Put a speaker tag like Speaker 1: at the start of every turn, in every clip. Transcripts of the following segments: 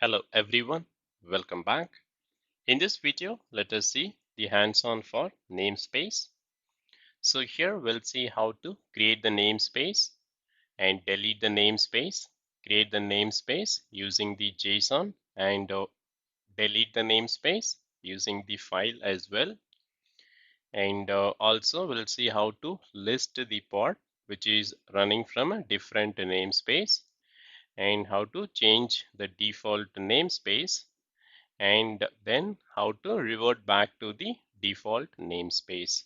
Speaker 1: Hello everyone, welcome back. In this video, let us see the hands-on for namespace. So here we'll see how to create the namespace and delete the namespace, create the namespace using the JSON and delete the namespace using the file as well. And also we'll see how to list the pod which is running from a different namespace and how to change the default namespace and then how to revert back to the default namespace.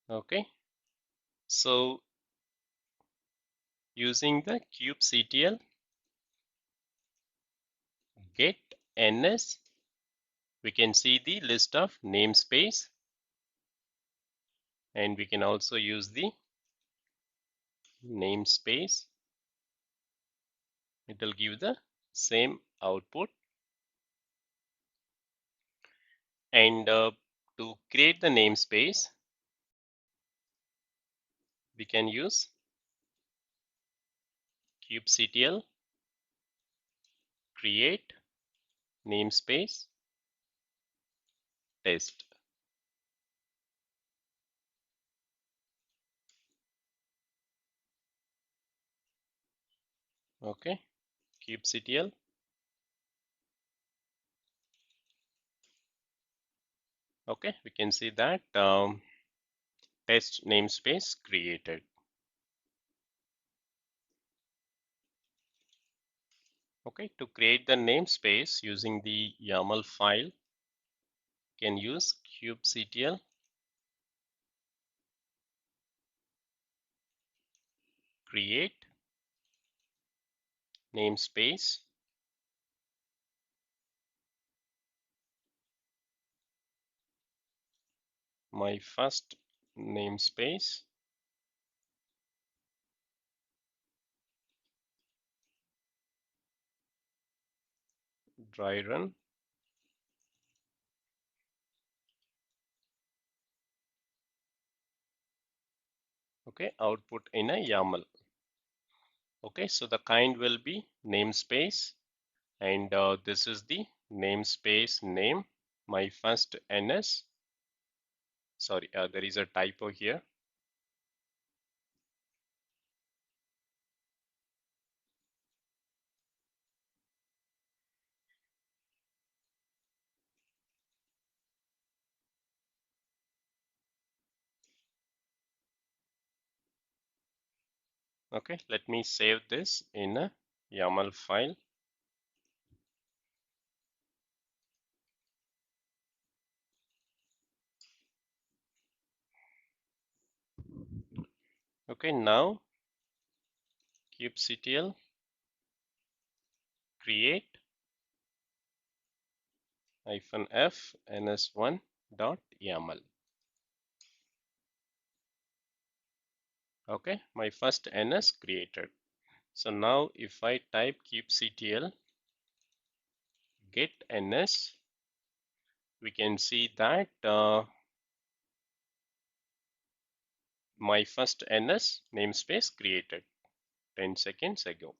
Speaker 1: Okay, so using the kubectl get ns, we can see the list of namespace, and we can also use the namespace. It will give the same output. And to create the namespace, we can use kubectl create namespace test. Okay, kubectl. Okay, we can see that test namespace created. Okay, to create the namespace using the YAML file, you can use kubectl create namespace my first namespace dry run. Okay, output in a YAML. Okay, so the kind will be namespace, and this is the namespace name, my first ns. Sorry, there is a typo here. Okay, let me save this in a YAML file. Okay, now kubectl create -f ns1.yaml. Okay, my first ns created. So now if I type kubectl get ns, we can see that my first ns namespace created 10 seconds ago.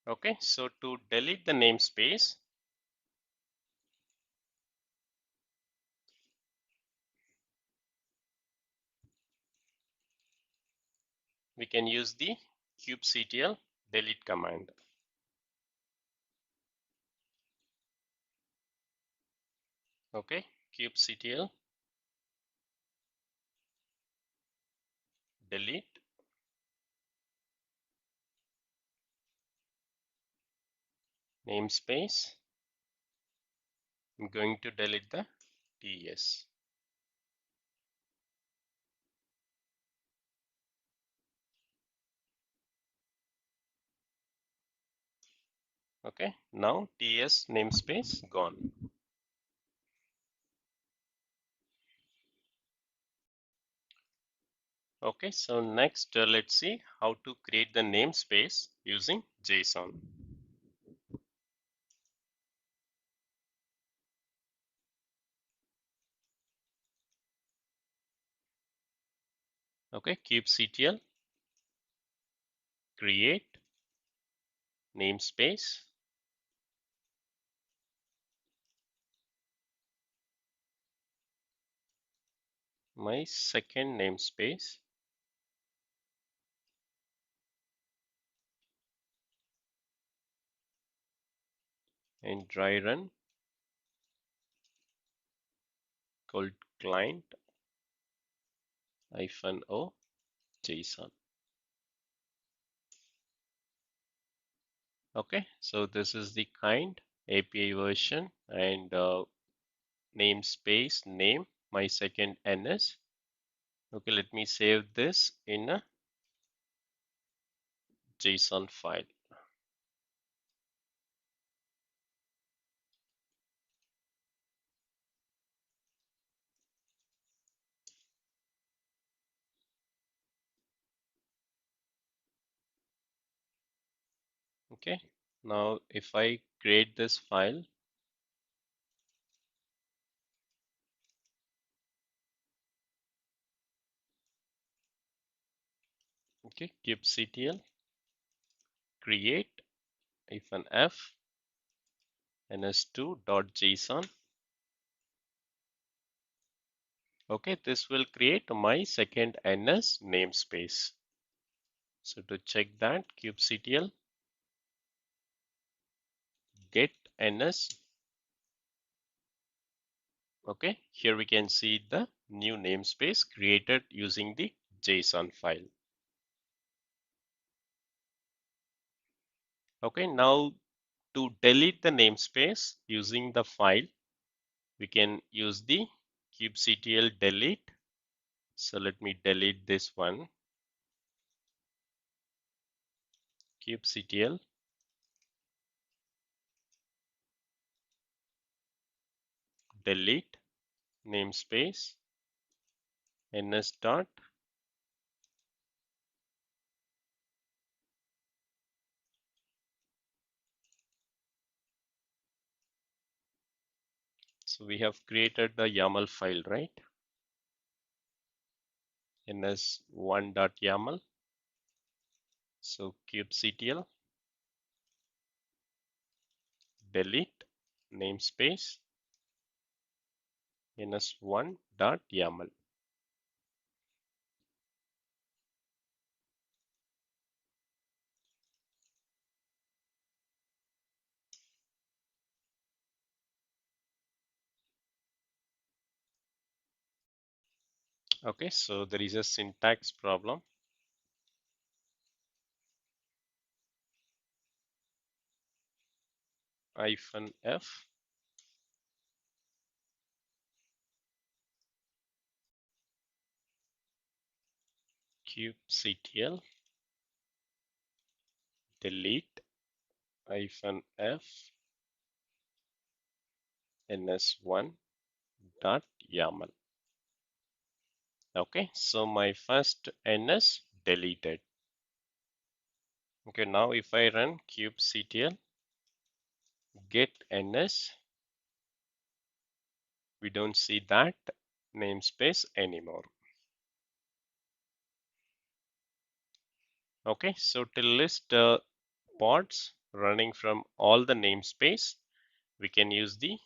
Speaker 1: Okay, so to delete the namespace, we can use the kubectl delete command. Okay, kubectl delete namespace. I'm going to delete the ts. Okay, now ts namespace gone. Okay, so next let's see how to create the namespace using JSON. Okay, kubectl create namespace. My second namespace, and dry run called client -o JSON. Okay, so this is the kind API version and namespace name, my second NS. Okay, let me save this in a JSON file. Okay, now if I create this file, okay, kubectl create -f ns2.json. Okay, this will create my second NS namespace. So to check that, kubectl get NS. Okay, here we can see the new namespace created using the JSON file. Okay, now to delete the namespace using the file, we can use the kubectl delete. So let me delete this one. Kubectl delete namespace ns dot. So we have created the YAML file, right? ns1.yaml. So kubectl delete namespace ns1.yaml. Okay, so there is a syntax problem. -f kubectl delete -f ns1.yaml. Okay, so my first ns deleted. Okay, now if I run kubectl get ns, we don't see that namespace anymore. Okay, so to list pods running from all the namespace, we can use the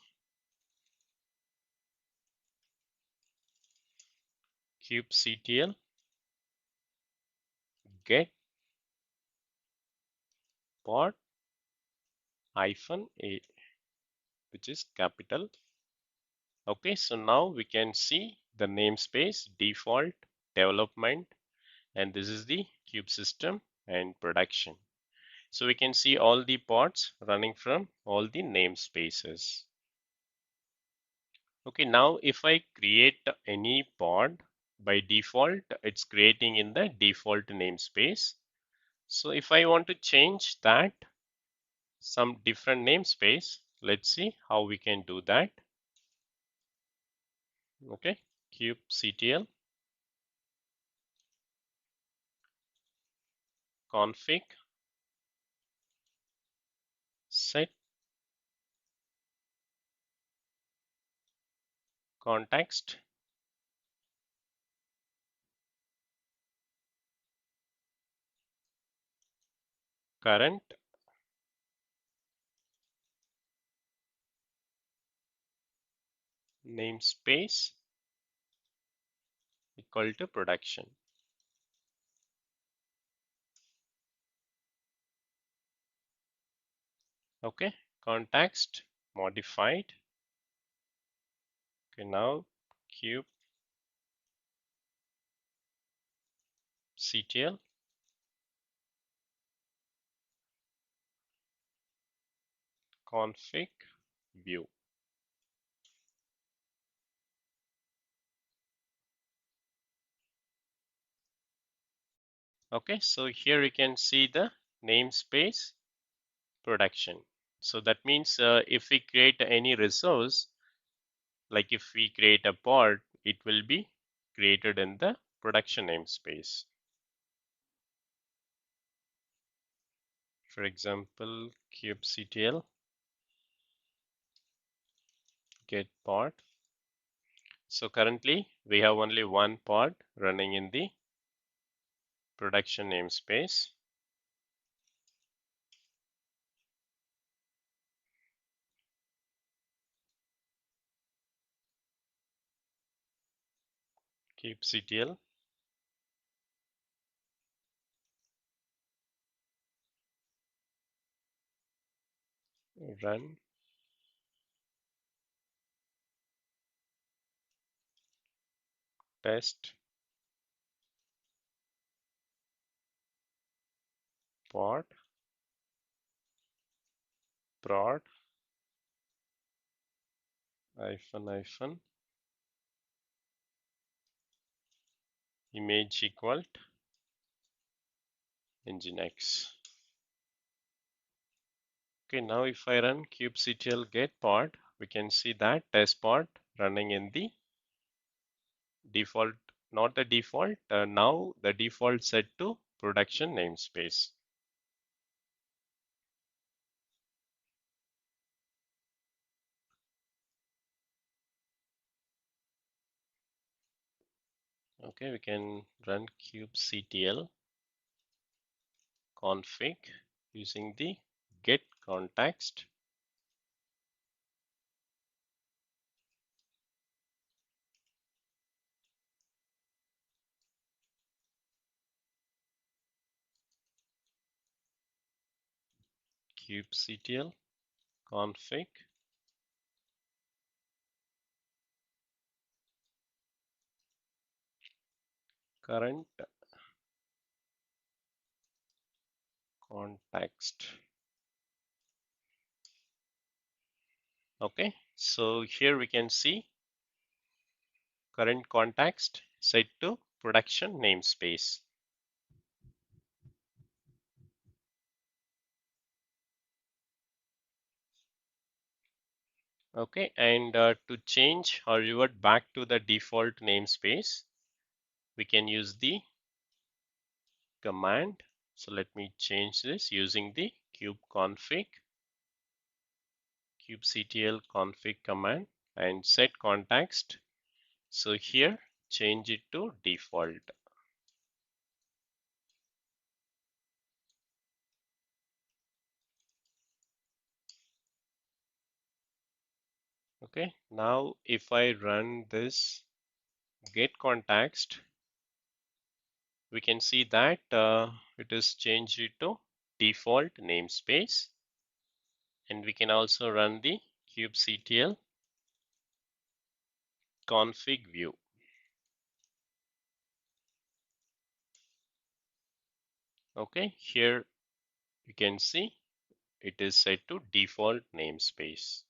Speaker 1: kubectl get pod -a, which is capital. Okay, so now we can see the namespace default, development, and this is the kube system and production. So we can see all the pods running from all the namespaces. Okay, now if I create any pod, by default, it's creating in the default namespace. So if I want to change that, some different namespace, let's see how we can do that. Okay, kubectl config set context current namespace equal to production. Okay, context modified. Okay, now kubectl config view. Okay, so here you can see the namespace production. So that means if we create any resource, like if we create a pod, it will be created in the production namespace. For example, kubectl get pod. So currently we have only one pod running in the production namespace. Kubectl run test pod prod --- image equal nginx. Okay, now if I run kubectl get pod, we can see that test pod running in the default, not the default, now the default set to production namespace. Okay, we can run kubectl config using the get context. Kubectl config current context. Okay, so here we can see current context set to production namespace. Okay, and to change or revert back to the default namespace, we can use the command. So let me change this using the kubectl config command and set context. So here change it to default. Okay, now if I run this get context, we can see that it is changed to default namespace, and we can also run the kubectl config view. Okay, here you can see it is set to default namespace.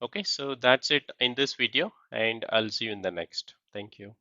Speaker 1: Okay, so that's it in this video, and I'll see you in the next. Thank you.